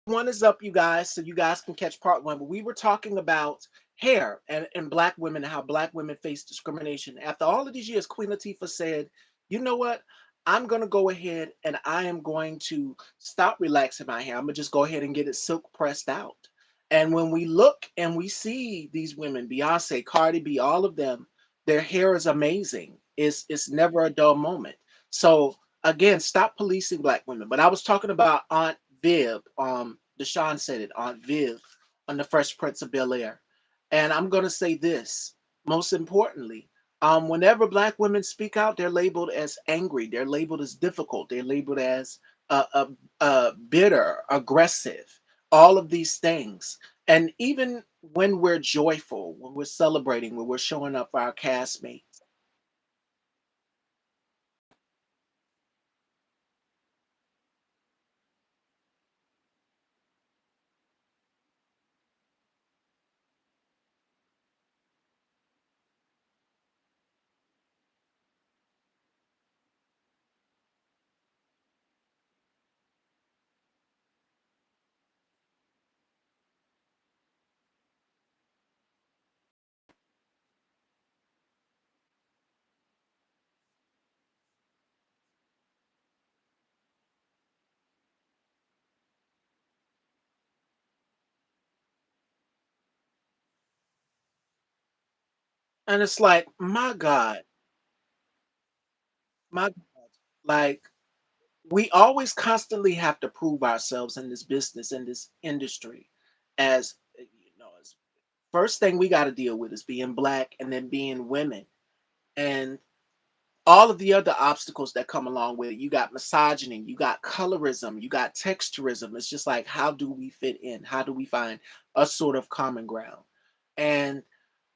One is up, you guys, so you guys can catch part one. But we were talking about hair and black women and how black women face discrimination. After all of these years, Queen Latifah said, you know what? I'm going to go ahead and I am going to stop relaxing my hair. I'm going to just go ahead and get it silk pressed out. And when we look and we see these women, Beyonce, Cardi B, all of them, their hair is amazing. It's never a dull moment. So again, stop policing black women. But I was talking about Aunt Viv. Deshaun said it, Aunt Viv, on the Fresh Prince of Bel Air. And I'm gonna say this, most importantly, whenever black women speak out, they're labeled as angry, they're labeled as difficult, they're labeled as bitter, aggressive, all of these things. And even when we're joyful, when we're celebrating, when we're showing up for our castmates. And it's like, my God, like we always constantly have to prove ourselves in this business, in this industry, as as first thing we got to deal with is being black and then being women and all of the other obstacles that come along with it. You got misogyny, you got colorism, you got texturism. It's just like, how do we fit in? How do we find a sort of common ground? And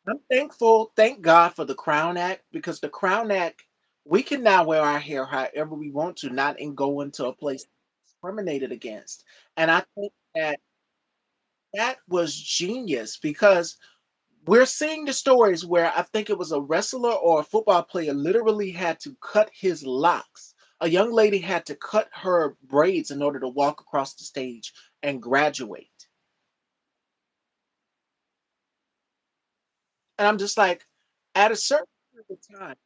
I'm thankful, thank God for the Crown Act, because the Crown Act, we can now wear our hair however we want to, not and go into a place discriminated against. And I think that that was genius because we're seeing the stories where I think it was a wrestler or a football player literally had to cut his locks. A young lady had to cut her braids in order to walk across the stage and graduate. And I'm just like, at a certain period of time,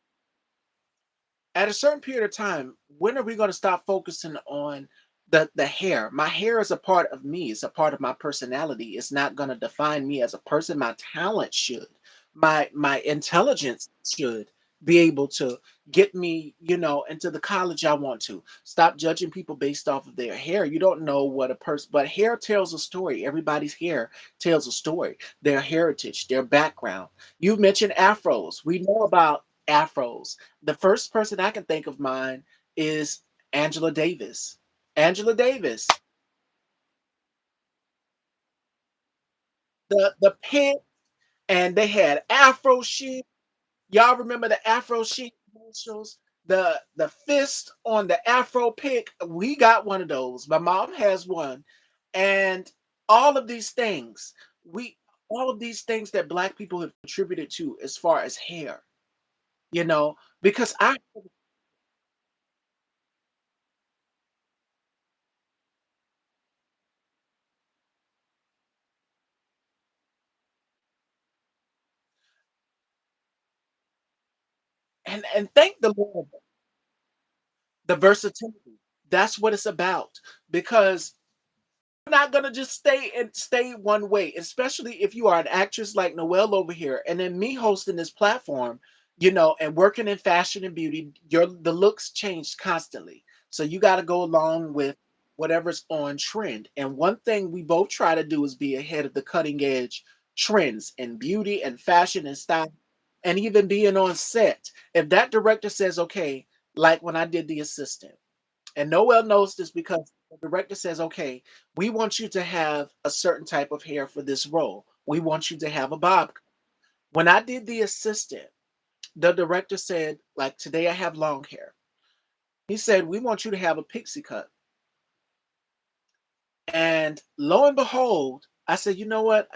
at a certain period of time, when are we going to stop focusing on the hair? My hair is a part of me. It's a part of my personality. It's not going to define me as a person. My talent should. My intelligence should be able to get me, into the college I want to. Stop judging people based off of their hair. You don't know what a person, but hair tells a story. Everybody's hair tells a story. Their heritage, their background. You mentioned afros. We know about afros. The first person I can think of mine is Angela Davis. Angela Davis, the pink, and they had Afro Chic. Y'all remember the Afro Chic commercials? The fist on the Afro pick. We got one of those. My mom has one, and all of these things, we all of these things that Black people have contributed to as far as hair. Because I and thank the Lord, the versatility. That's what it's about because you're not gonna just stay one way, especially if you are an actress like Noelle over here, and then me hosting this platform, and working in fashion and beauty. The looks change constantly, so you got to go along with whatever's on trend. And one thing we both try to do is be ahead of the cutting edge trends in beauty and fashion and style, and even being on set. If that director says, okay, like when I did The Assistant. And Noel knows this because the director says, okay, we want you to have a certain type of hair for this role. We want you to have a bob. When I did The Assistant, the director said, like, today I have long hair. He said, we want you to have a pixie cut. And lo and behold, I said, you know what?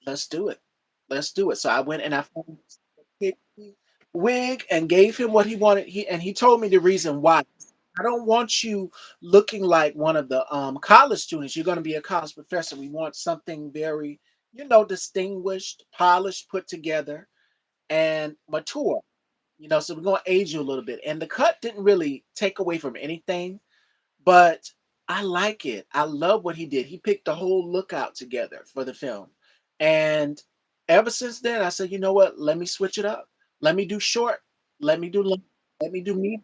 Let's do it. Let's do it. So I went and I found a pixie wig and gave him what he wanted. He told me the reason why. I don't want you looking like one of the college students. You're going to be a college professor. We want something very, distinguished, polished, put together, and mature. So we're going to age you a little bit. And the cut didn't really take away from anything, but I like it. I love what he did. He picked the whole look out together for the film. And ever since then, I said, you know what? Let me switch it up. Let me do short. Let me do long. Let me do me.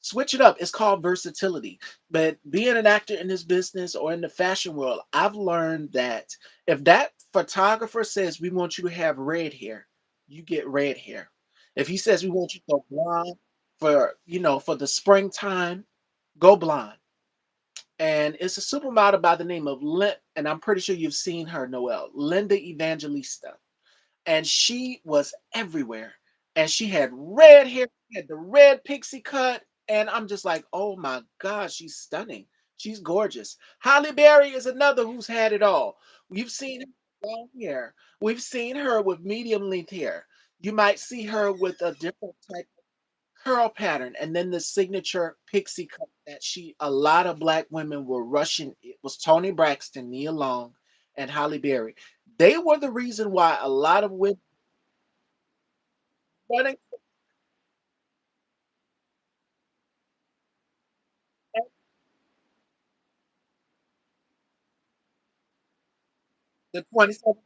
Switch it up. It's called versatility. But being an actor in this business or in the fashion world, I've learned that if that photographer says we want you to have red hair, you get red hair. If he says we want you to go blonde for the springtime, go blonde. And it's a supermodel by the name of and I'm pretty sure you've seen her, Noelle, Linda Evangelista, and she was everywhere. And she had red hair, she had the red pixie cut, and I'm just like, "Oh my god, she's stunning. She's gorgeous." Halle Berry is another who's had it all. We've seen her with long hair. We've seen her with medium length hair. You might see her with a different type curl pattern, and then the signature pixie cut that she a lot of black women were rushing. It was Tony Braxton, Nia Long, and Halle Berry. They were the reason why a lot of women running the 27.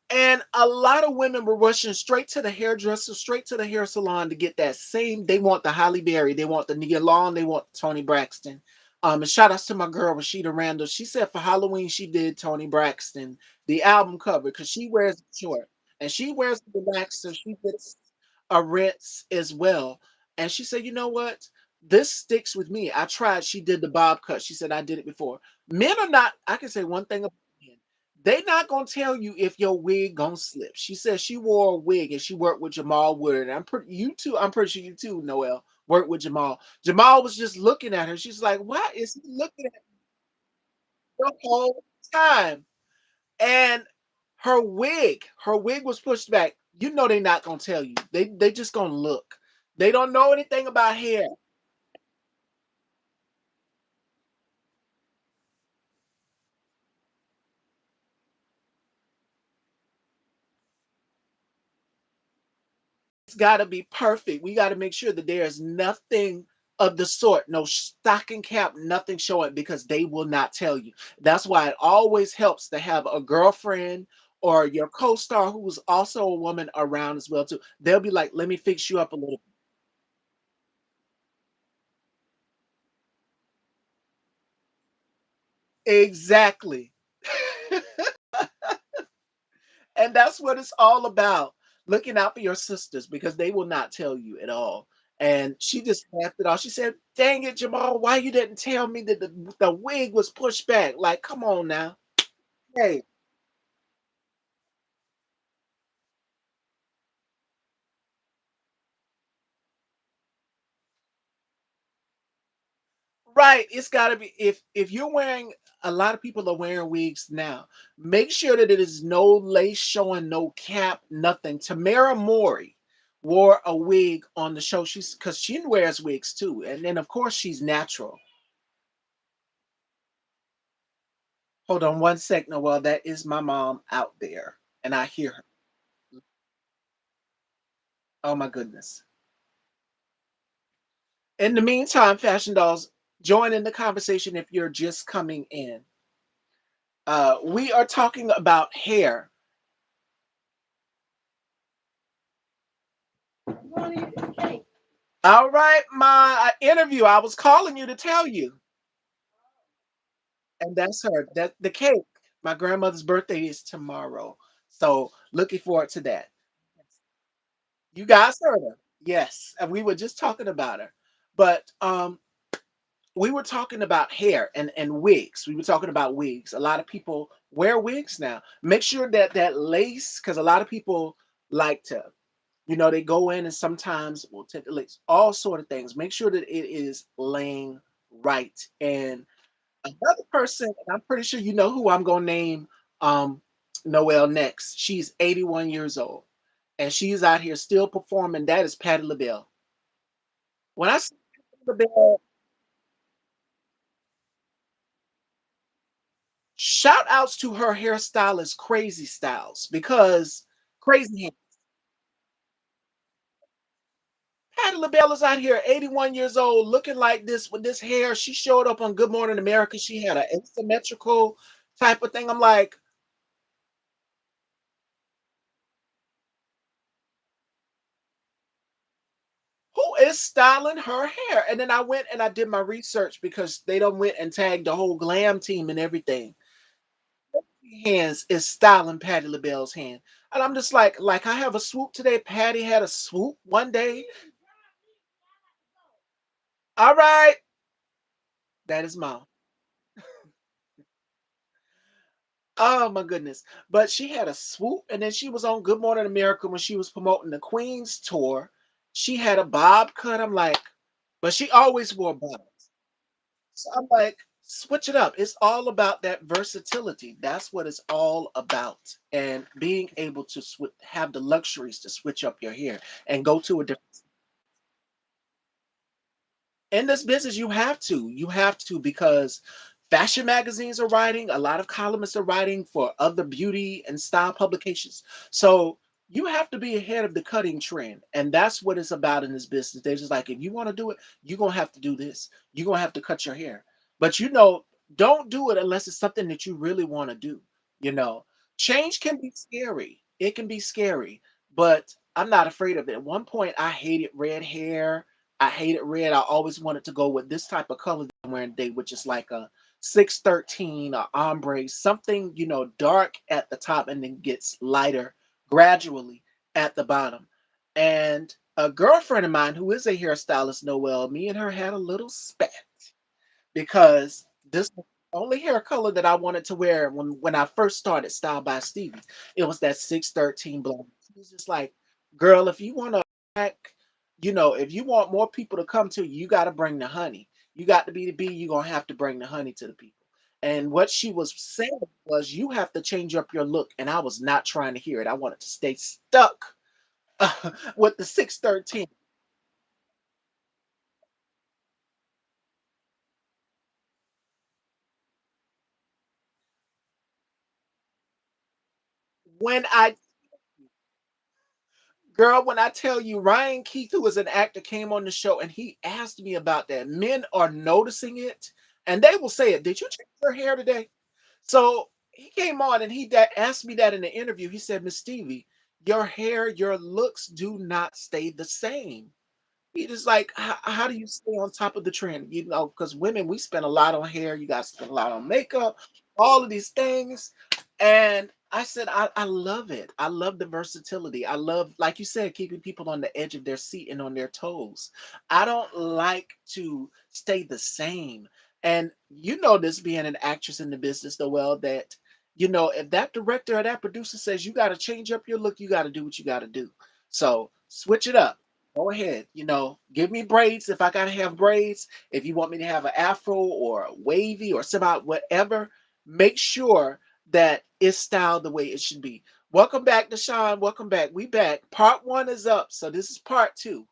And a lot of women were rushing straight to the hairdresser, straight to the hair salon to get that same. They want the Halle Berry, they want the Nia Long, they want Tony Braxton. And shout outs to my girl Rashida Randall. She said for Halloween she did Tony Braxton the album cover because she wears it short and she wears the relaxer. She gets a rinse as well, and she said, "You know what? This sticks with me. I tried." She did the bob cut. She said, "I did it before." Men are not. I can say one thing about men, they not gonna tell you if your wig gonna slip. She said she wore a wig and she worked with Jamal Woodard. And I'm pretty sure you too, Noel, worked with Jamal. Jamal was just looking at her. She's like, why is he looking at her the whole time? And her wig was pushed back. You know they not gonna tell you. They just gonna look. They don't know anything about hair. It's got to be perfect. We got to make sure that there's nothing of the sort, no stocking cap, nothing showing because they will not tell you. That's why it always helps to have a girlfriend or your co-star who's also a woman around as well too. They'll be like, "Let me fix you up a little." Exactly. And that's what it's all about. Looking out for your sisters because they will not tell you at all. And she just laughed it off. She said, "Dang it, Jamal, why you didn't tell me that the wig was pushed back? Like, come on now." Hey, right. It's gotta be if you're wearing a lot of people are wearing wigs now, make sure that it is no lace showing, no cap, nothing. Tamara Mori wore a wig on the show. She's because she wears wigs too. And then of course she's natural. Hold on one sec, Noel. That is my mom out there, and I hear her. Oh my goodness. In the meantime, fashion dolls, join in the conversation if you're just coming in. We are talking about hair. All right, my interview. I was calling you to tell you, and that's her. That the cake. My grandmother's birthday is tomorrow, so looking forward to that. You guys heard her. Yes, and we were just talking about her, but we were talking about hair and wigs. We were talking about wigs. A lot of people wear wigs now. Make sure that that lace, because a lot of people like to, they go in and sometimes will take the lace, all sort of things. Make sure that it is laying right. And another person, and I'm pretty sure you know who I'm gonna name, um, Noelle next. She's 81 years old. and she's out here still performing. That is Patti LaBelle. When I see Patti LaBelle, shout outs to her hairstylist, Crazy Styles, because Crazy Patti LaBelle is out here, 81 years old, looking like this with this hair. She showed up on Good Morning America. She had an asymmetrical type of thing. I'm like, who is styling her hair? And then I went and I did my research because they done went and tagged the whole glam team and everything. Hands is styling Patti LaBelle's hand. And I'm just like I have a swoop today. Patty had a swoop one day. All right. That is mom. Oh my goodness. But she had a swoop and then she was on Good Morning America when she was promoting the Queen's tour. She had a bob cut. I'm like, but she always wore bobs. So I'm like, switch it up. It's all about that versatility. That's what it's all about. And being able to have the luxuries to switch up your hair and go to a different. In this business, you have to. You have to because fashion magazines are writing, a lot of columnists are writing for other beauty and style publications. So you have to be ahead of the cutting trend. And that's what it's about in this business. They're just like, if you want to do it, you're going to have to do this. You're going to have to cut your hair. But don't do it unless it's something that you really want to do. You know, change can be scary. It can be scary, but I'm not afraid of it. At one point, I hated red hair. I hated red. I always wanted to go with this type of color that I'm wearing today, which is like a 613 or ombre, something, dark at the top and then gets lighter gradually at the bottom. And a girlfriend of mine who is a hairstylist, Noelle, me and her had a little spat because this was the only hair color that I wanted to wear when I first started Style by Stevie. It was that 613 blonde. It was just like, girl, if you want to back, if you want more people to come to you, you got to bring the honey. You got to be the bee. You're gonna have to bring the honey to the people. And what she was saying was, you have to change up your look. And I was not trying to hear it. I wanted to stay stuck with the 613. When I Girl, when I tell you Ryan Keith, who was an actor, came on the show and he asked me about that. Men are noticing it and they will say it. Did you change your hair today? So he came on and asked me that in the interview. He said, Miss Stevie, your hair, your looks do not stay the same. He just like, how do you stay on top of the trend? Because women, we spend a lot on hair. You guys spend a lot on makeup, all of these things. And I said, I love it. I love the versatility. I love, like you said, keeping people on the edge of their seat and on their toes. I don't like to stay the same. And you know this being an actress in the business, though, well, that, if that director or that producer says you got to change up your look, you got to do what you got to do. So switch it up. Go ahead, give me braids if I gotta have braids. If you want me to have an afro or a wavy or semi, whatever, make sure that it's styled the way it should be. Welcome back, Deshaun. Welcome back. We back. Part one is up, so this is part two.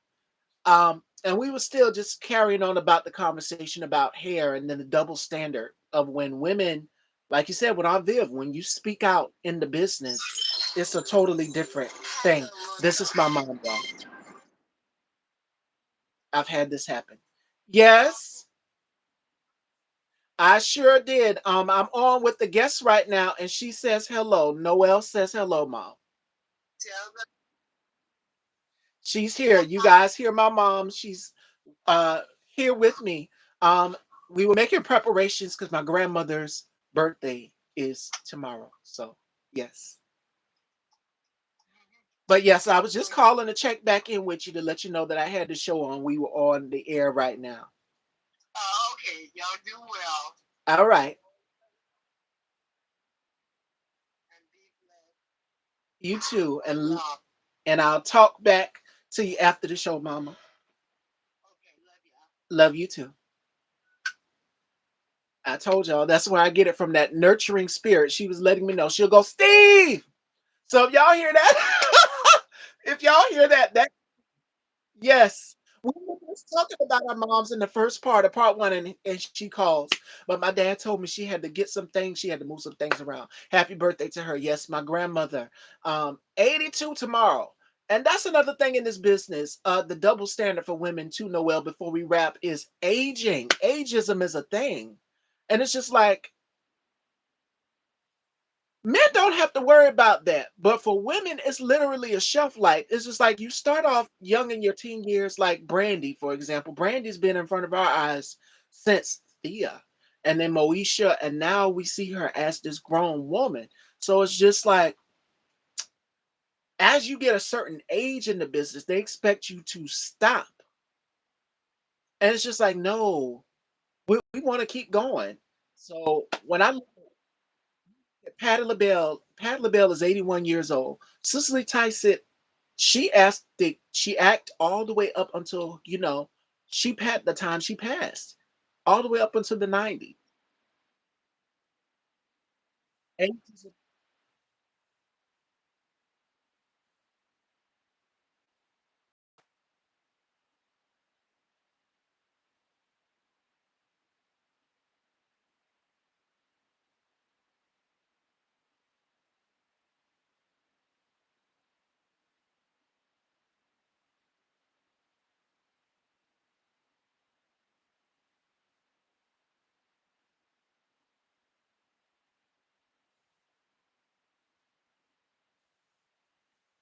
And we were still just carrying on about the conversation about hair and then the double standard of when women, like you said, with Aunt Viv, when you speak out in the business, it's a totally different thing. This is my mom, y'all. I've had this happen. Yes, I sure did. I'm on with the guest right now, and she says hello. Noelle says hello, mom. She's here. You guys hear my mom? She's here with me. We were making preparations because my grandmother's birthday is tomorrow. So yes. But yes, I was just calling to check back in with you to let you know that I had the show on. We were on the air right now. All right. You too. And I'll talk back to you after the show, mama. Love you too. I told y'all that's where I get it from, that nurturing spirit. She was letting me know. She'll go, Steve. So if y'all hear that, If y'all hear that, that yes. We were just talking about our moms in the first part of part 1, and she calls. But my dad told me she had to get some things, she had to move some things around. Happy birthday to her. Yes, my grandmother. 82 tomorrow. And that's another thing in this business. The double standard for women too, Noel, before we wrap, is aging. Ageism is a thing. And it's just like men don't have to worry about that, but for women, it's literally a shelf life. It's just like you start off young in your teen years, like Brandy, for example. Brandy's been in front of our eyes since Thea, and then Moesha, and now we see her as this grown woman. So it's just like as you get a certain age in the business, they expect you to stop. And it's just like, no, we want to keep going. So when I look at Patti LaBelle is 81 years old. Cicely Tyson, she act all the way up until, she passed the time she passed, all the way up until the 90s.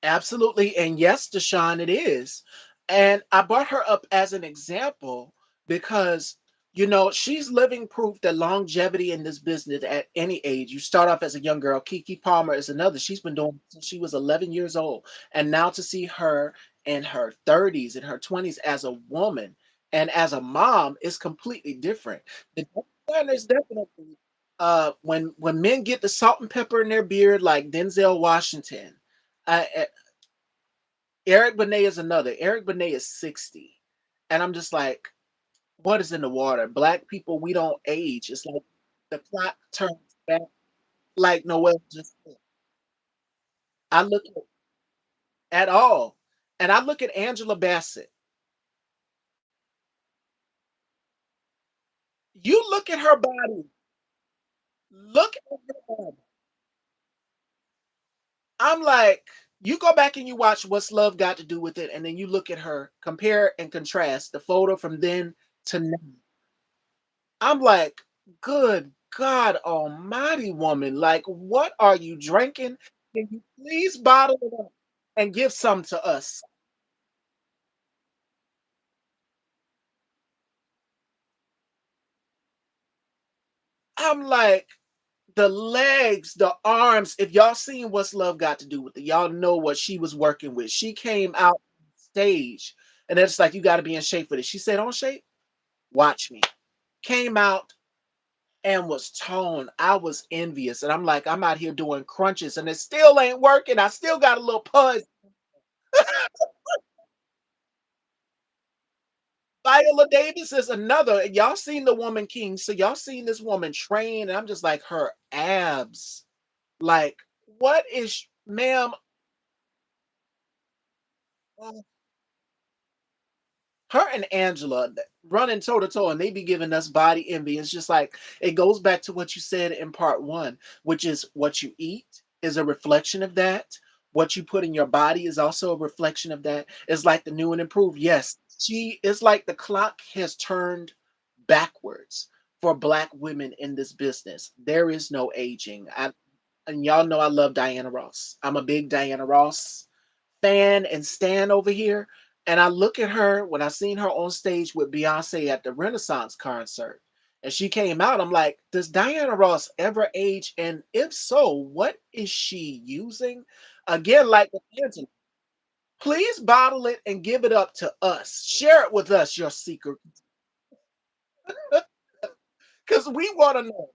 Absolutely. And yes, Deshaun, it is. And I brought her up as an example because, she's living proof that longevity in this business at any age, you start off as a young girl. Kiki Palmer is another. She's been doing it since she was 11 years old. And now to see her in her 30s and her 20s as a woman and as a mom is completely different. The is definitely when men get the salt and pepper in their beard like Denzel Washington. Eric Benet is another. Eric Benet is 60. And I'm just like, what is in the water? Black people, we don't age. It's like the clock turns back, like Noelle just said. I look at all. And I look at Angela Bassett. You look at her body. Look at her body. I'm like, you go back and you watch What's Love Got to Do with It, and then you look at her, compare and contrast the photo from then to now. I'm like, "Good God almighty, woman, like, what are you drinking? Can you please bottle it up and give some to us?" I'm like, the legs, the arms, if y'all seen What's Love Got to Do with It, y'all know what she was working with. She came out on stage, and it's like, "You gotta be in shape for this." She said, "On shape? Watch me." Came out and was toned. I was envious, and I'm like, I'm out here doing crunches, and it still ain't working. I still got a little pudge. Viola Davis is another. Y'all seen the woman king, so y'all seen this woman train, and I'm just like her abs. Like, what is, ma'am? uh, Her and Angela running toe to toe, and they be giving us body envy. It's just like it goes back to what you said in part 1, which is what you eat is a reflection of that. What you put in your body is also a reflection of that. It's like the new and improved. Yes, she is like the clock has turned backwards for Black women in this business. There is no aging. And y'all know I love Diana Ross. I'm a big Diana Ross fan and stan over here. And I look at her when I seen her on stage with Beyonce at the Renaissance concert. And she came out. I'm like, does Diana Ross ever age? And if so, what is she using? Again, like with Angela, please bottle it and give it up to us. Share it with us, your secret, because we want to know.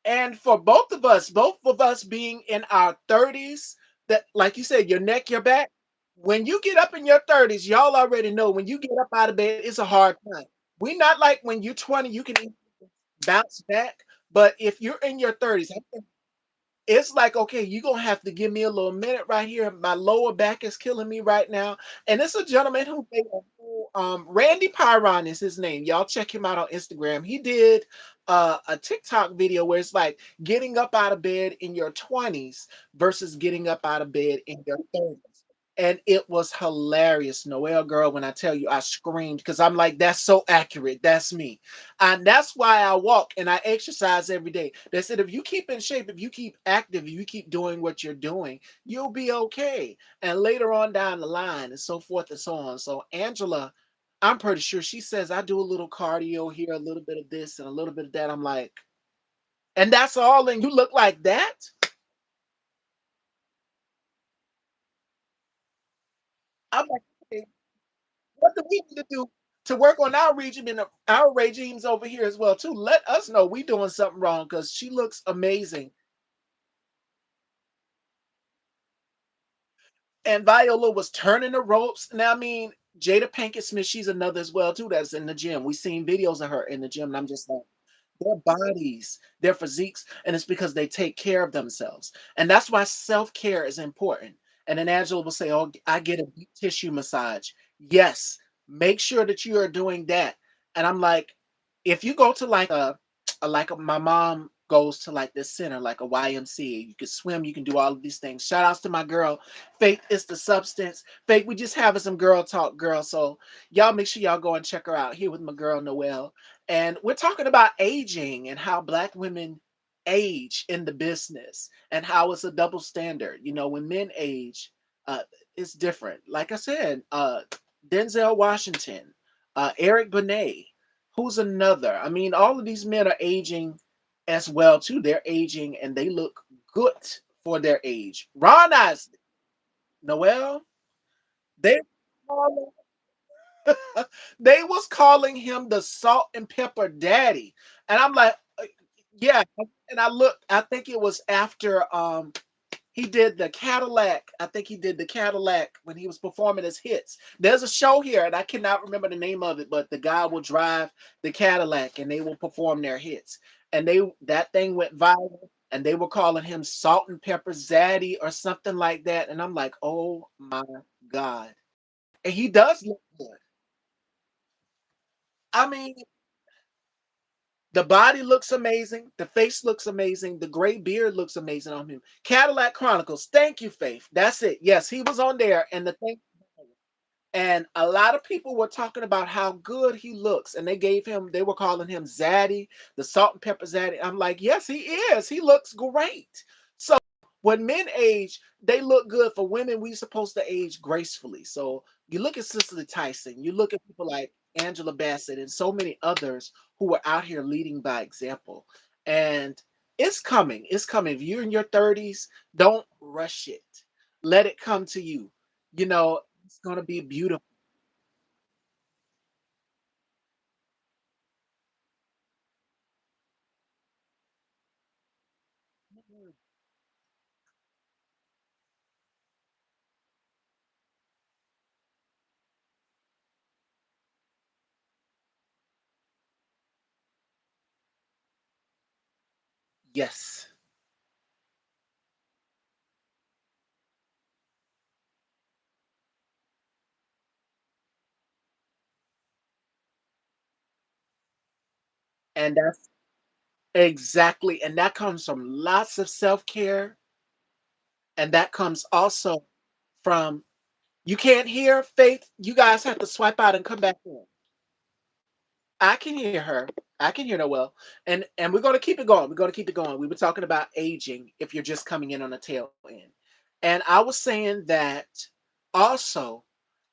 And for both of us being in our 30s, that like you said, your neck, your back, when you get up in your 30s, y'all already know when you get up out of bed, it's a hard time. We not like when you're 20, you can bounce back. But if you're in your 30s, it's like, okay, you're gonna have to give me a little minute right here. My lower back is killing me right now. And it's a gentleman who made a whole, Randy Pyron is his name. Y'all check him out on Instagram. He did a TikTok video where it's like getting up out of bed in your 20s versus getting up out of bed in your 30s. And it was hilarious, Noelle girl. When I tell you, I screamed because I'm like, that's so accurate. That's me. And that's why I walk and I exercise every day. They said if you keep in shape, if you keep active, if you keep doing what you're doing, you'll be okay. And later on down the line, and so forth and so on. So Angela, I'm pretty sure she says I do a little cardio here, a little bit of this and a little bit of that. I'm like, and that's all, and you look like that? I'm like, "Okay, what do we need to do to work on our regime and our regimes over here as well too? Let us know we doing something wrong because she looks amazing." And Viola was turning the ropes. Now, I mean, Jada Pinkett Smith, she's another as well too. That's in the gym. We seen videos of her in the gym, and I'm just like, their bodies, their physiques, and it's because they take care of themselves. And that's why self-care is important. And then Angela will say, "Oh, I get a deep tissue massage." Yes, make sure that you are doing that. And I'm like, if you go to my mom goes to like this center, like a YMCA, you can swim, you can do all of these things. Shout outs to my girl, Faith is the substance. Faith, we just having some girl talk, girl. So y'all make sure y'all go and check her out here with my girl Noelle. And we're talking about aging and how Black women age in the business and how it's a double standard. You know, when men age, uh, it's different. Like I said, Denzel Washington, Eric Benet, who's another? I mean, all of these men are aging as well too. They're aging and they look good for their age. Ron Isley, Noel, they they was calling him the salt and pepper daddy. And I'm like, yeah. And I looked, I think it was after he did the Cadillac. I think he did the Cadillac when he was performing his hits. There's a show here, and I cannot remember the name of it, but the guy will drive the Cadillac and they will perform their hits. And that thing went viral, and they were calling him Salt and Pepper Zaddy or something like that. And I'm like, oh my God. And he does look good. I mean, the body looks amazing. The face looks amazing. The gray beard looks amazing on him. Cadillac Chronicles. Thank you, Faith. That's it. Yes, he was on there. And the thing, and a lot of people were talking about how good he looks. And they were calling him Zaddy, the salt and pepper Zaddy. I'm like, yes, he is. He looks great. So when men age, they look good. For women, we supposed to age gracefully. So you look at Cicely Tyson, you look at people like Angela Bassett and so many others who are out here leading by example. And it's coming. It's coming. If you're in your 30s, don't rush it. Let it come to you. You know, it's gonna be beautiful. Yes. And that's exactly, and that comes from lots of self-care, and that comes also from you can't hear Faith. You guys have to swipe out and come back in. I can hear her. I can hear Noelle. And we're gonna keep it going. We're gonna keep it going. We were talking about aging if you're just coming in on the tail end. And I was saying that also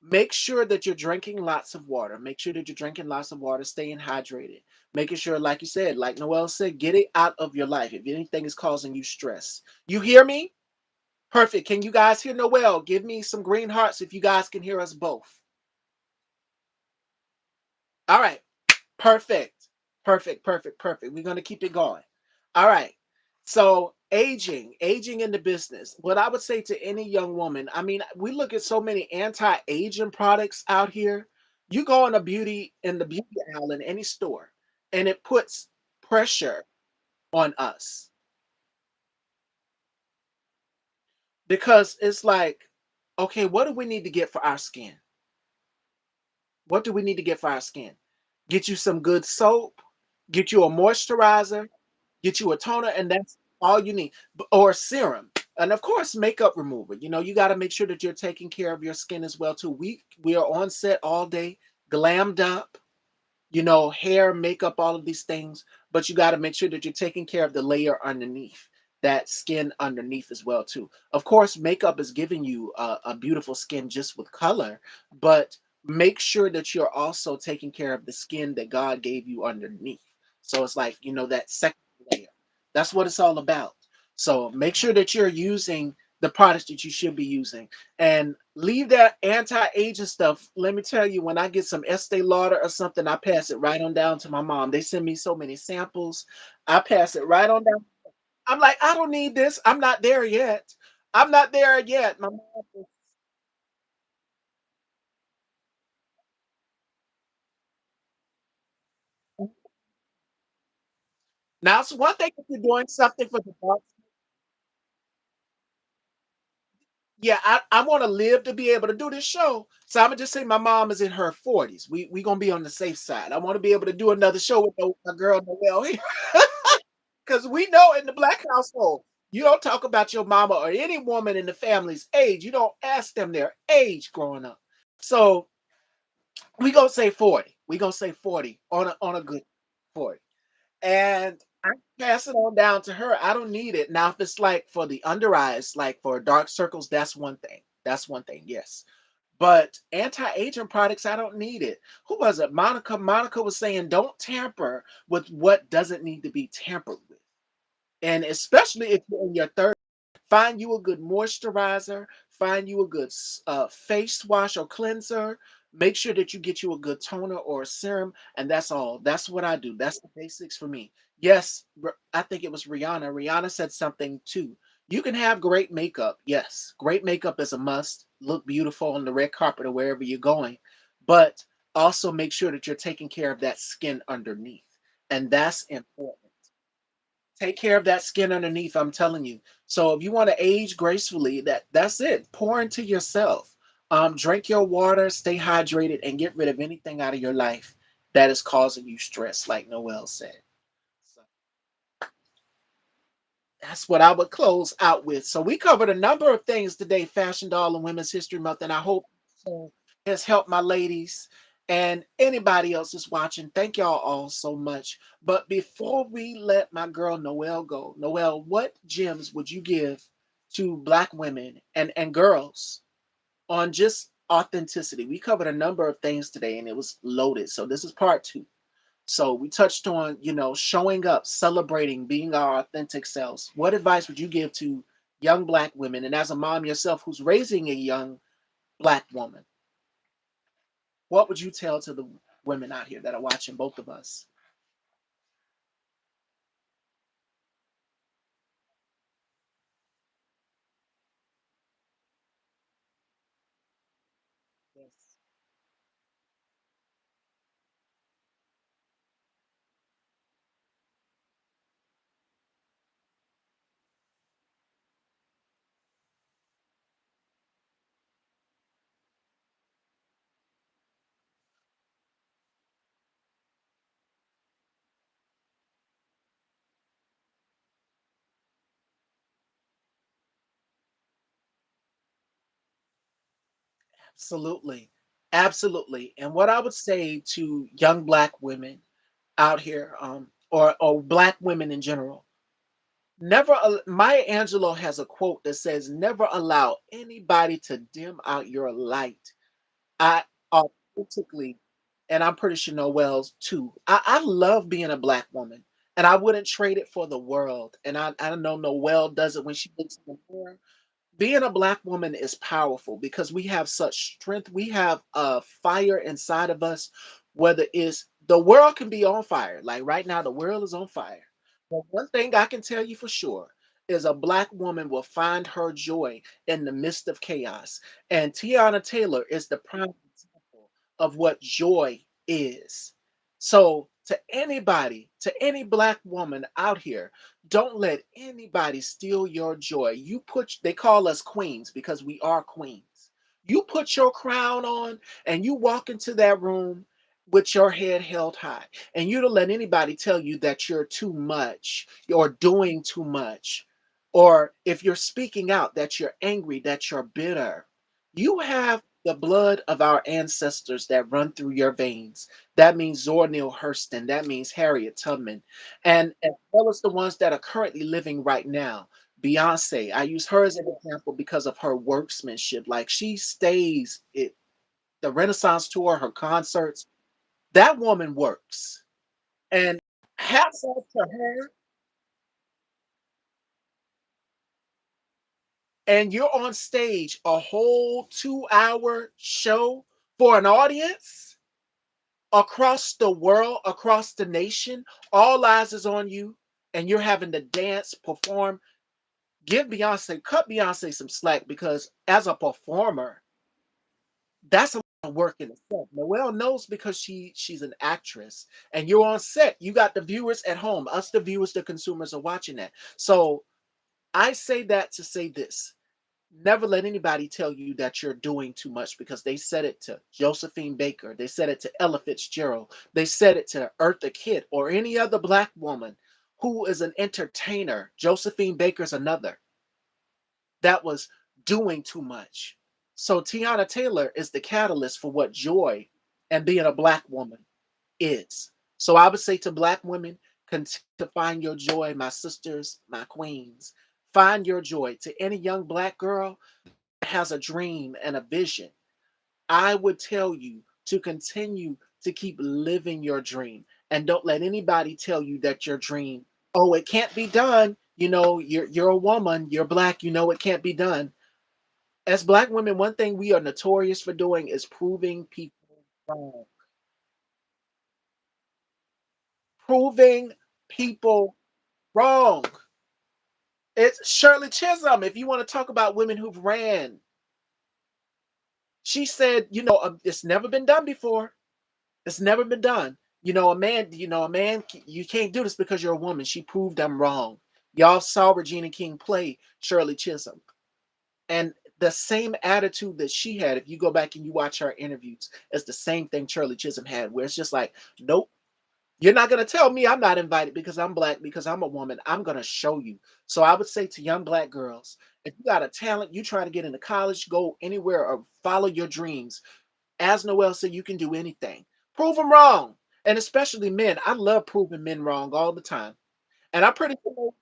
make sure that you're drinking lots of water. Make sure that you're drinking lots of water, staying hydrated. Making sure, like you said, like Noelle said, get it out of your life if anything is causing you stress. You hear me? Perfect. Can you guys hear Noelle? Give me some green hearts if you guys can hear us both. All right. Perfect. Perfect. Perfect. Perfect. We're going to keep it going. All right. So aging in the business. What I would say to any young woman, I mean, we look at so many anti-aging products out here. You go in the beauty aisle in any store, and it puts pressure on us because it's like, okay, what do we need to get for our skin? What do we need to get for our skin? Get you some good soap, get you a moisturizer, get you a toner, and that's all you need, or serum. And of course, makeup remover. You know, you got to make sure that you're taking care of your skin as well too. We are on set all day, glammed up, you know, hair, makeup, all of these things, but you got to make sure that you're taking care of the layer underneath, that skin underneath as well too. Of course, makeup is giving you a beautiful skin just with color, but make sure that you're also taking care of the skin that God gave you underneath. So it's like, you know, that second layer. That's what it's all about. So make sure that you're using the products that you should be using and leave that anti-aging stuff. Let me tell you, when I get some Estee Lauder or something, I pass it right on down to my mom. They send me so many samples. I pass it right on down. I'm like, I don't need this. I'm not there yet. I'm not there yet. My mom is- Now, it's one thing if you're doing something for the dark. Yeah, I want to live to be able to do this show. So I'm gonna just say my mom is in her 40s. We gonna be on the safe side. I want to be able to do another show with my girl Noelle here. Because we know in the black household, you don't talk about your mama or any woman in the family's age. You don't ask them their age growing up. So we gonna say 40. We gonna say 40 on a good 40. And I pass it on down to her. I don't need it. Now, if it's like for the under eyes, like for dark circles, that's one thing. That's one thing, yes. But anti-aging products, I don't need it. Who was it? Monica. Monica was saying, don't tamper with what doesn't need to be tampered with. And especially if you're in your 30s, find you a good moisturizer, find you a good face wash or cleanser. Make sure that you get you a good toner or a serum, and that's all. That's what I do. That's the basics for me. Yes, I think it was Rihanna. Rihanna said something too. You can have great makeup. Yes, great makeup is a must. Look beautiful on the red carpet or wherever you're going, but also make sure that you're taking care of that skin underneath, and that's important. Take care of that skin underneath, I'm telling you. So if you want to age gracefully, that's it. Pour into yourself. Drink your water, stay hydrated, and get rid of anything out of your life that is causing you stress, like Noel said. So that's what I would close out with. So we covered a number of things today, Fashion Doll and Women's History Month, and I hope so has helped my ladies and anybody else is watching. Thank y'all all so much. But before we let my girl Noelle go, Noelle, what gems would you give to Black women and girls on just authenticity? We covered a number of things today, and it was loaded. So this is part two. So we touched on, you know, showing up, celebrating, being our authentic selves. What advice would you give to young Black women? And as a mom yourself who's raising a young Black woman, what would you tell to the women out here that are watching both of us? Yes, absolutely. Absolutely. And what I would say to young Black women out here, or Black women in general, Maya Angelou has a quote that says, never allow anybody to dim out your light. I authentically, and I'm pretty sure Noel's too. I love being a Black woman, and I wouldn't trade it for the world. And I know Noelle does it when she looks in the mirror. Being a Black woman is powerful because we have such strength. We have a fire inside of us. Whether it's the world can be on fire, like right now, the world is on fire. But one thing I can tell you for sure is a black woman will find her joy in the midst of chaos. And Tiana Taylor is the prime example of what joy is. So, to anybody, to any black woman out here, don't let anybody steal your joy. They call us queens because we are queens. You put your crown on and you walk into that room with your head held high. And you don't let anybody tell you that you're too much or doing too much. Or if you're speaking out, that you're angry, that you're bitter. You have the blood of our ancestors that run through your veins. That means Zora Neale Hurston. That means Harriet Tubman. And as well as the ones that are currently living right now. Beyonce, I use her as an example because of her workmanship. Like she stays it, the Renaissance tour, her concerts, that woman works. And hats off to her, and you're on stage a whole 2-hour show for an audience across the world, across the nation. All eyes is on you, and you're having to dance, perform. Cut Beyonce some slack because as a performer, that's a lot of work in itself. Noelle knows because she's an actress, and you're on set. You got the viewers at home. Us, the viewers, the consumers are watching that. So I say that to say this. Never let anybody tell you that you're doing too much because they said it to Josephine Baker. They said it to Ella Fitzgerald. They said it to Eartha Kitt or any other black woman who is an entertainer. Josephine Baker's another that was doing too much. So Tiana Taylor is the catalyst for what joy and being a black woman is. So I would say to black women, continue to find your joy, my sisters, my queens. Find your joy. To any young black girl that has a dream and a vision, I would tell you to continue to keep living your dream and don't let anybody tell you that your dream, oh, it can't be done. You know, you're a woman, you're black, you know it can't be done. As black women, one thing we are notorious for doing is proving people wrong. Proving people wrong. It's Shirley Chisholm. If you want to talk about women who've ran, she said, it's never been done before. It's never been done. You can't do this because you're a woman. She proved I'm wrong. Y'all saw Regina King play Shirley Chisholm. And the same attitude that she had, if you go back and you watch her interviews, is the same thing Shirley Chisholm had, where it's just like, nope, you're not going to tell me I'm not invited because I'm black, because I'm a woman. I'm going to show you. So I would say to young black girls, if you got a talent, you try to get into college, go anywhere or follow your dreams. As Noelle said, you can do anything. Prove them wrong. And especially men. I love proving men wrong all the time. And I'm pretty sure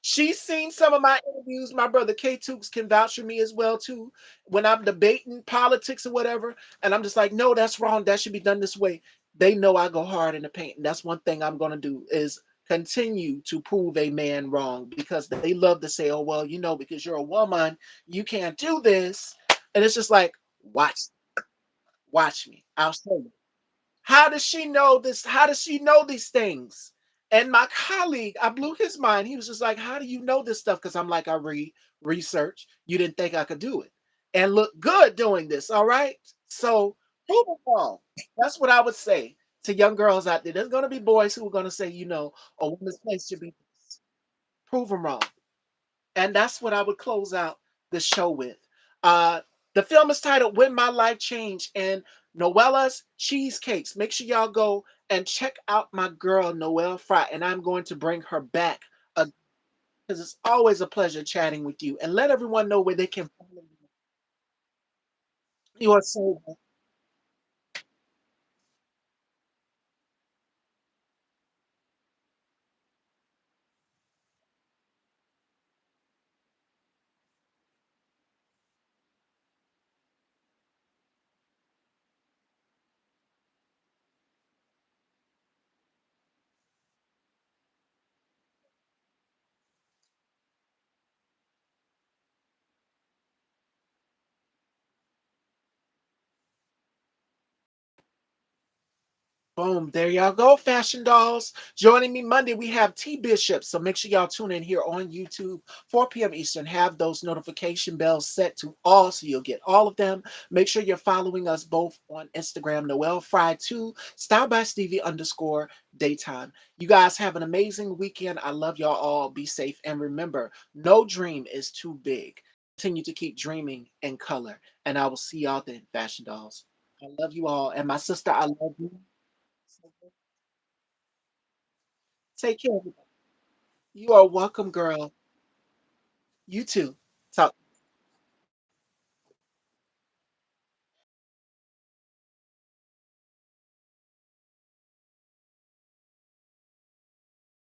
she's seen some of my interviews. My brother K Tooks can vouch for me as well too. When I'm debating politics or whatever, and I'm just like, no, that's wrong. That should be done this way. They know I go hard in the paint, and that's one thing I'm gonna do is continue to prove a man wrong because they love to say, oh well, because you're a woman, you can't do this, and it's just like, watch, watch me. I'll show you. How does she know this? How does she know these things? And my colleague, I blew his mind. He was just like, how do you know this stuff? Because I'm like, I read research. You didn't think I could do it and look good doing this. All right. So prove it wrong. That's what I would say to young girls out there. There's going to be boys who are going to say, a woman's place should be this. Prove them wrong. And that's what I would close out the show with. Uh, the film is titled When My Life Changed, and Noella's Cheesecakes. Make sure y'all go and check out my girl, Noelle Frye, and I'm going to bring her back because it's always a pleasure chatting with you. And let everyone know where they can follow you. You are so Boom. There y'all go, fashion dolls. Joining me Monday, we have T Bishop. So make sure y'all tune in here on YouTube, 4 p.m. Eastern. Have those notification bells set to all so you'll get all of them. Make sure you're following us both on Instagram, Noelle Frye 2, style by Stevie underscore daytime. You guys have an amazing weekend. I love y'all all. Be safe. And remember, no dream is too big. Continue to keep dreaming in color. And I will see y'all then, fashion dolls. I love you all. And my sister, I love you. Take care. You are welcome, girl. You too.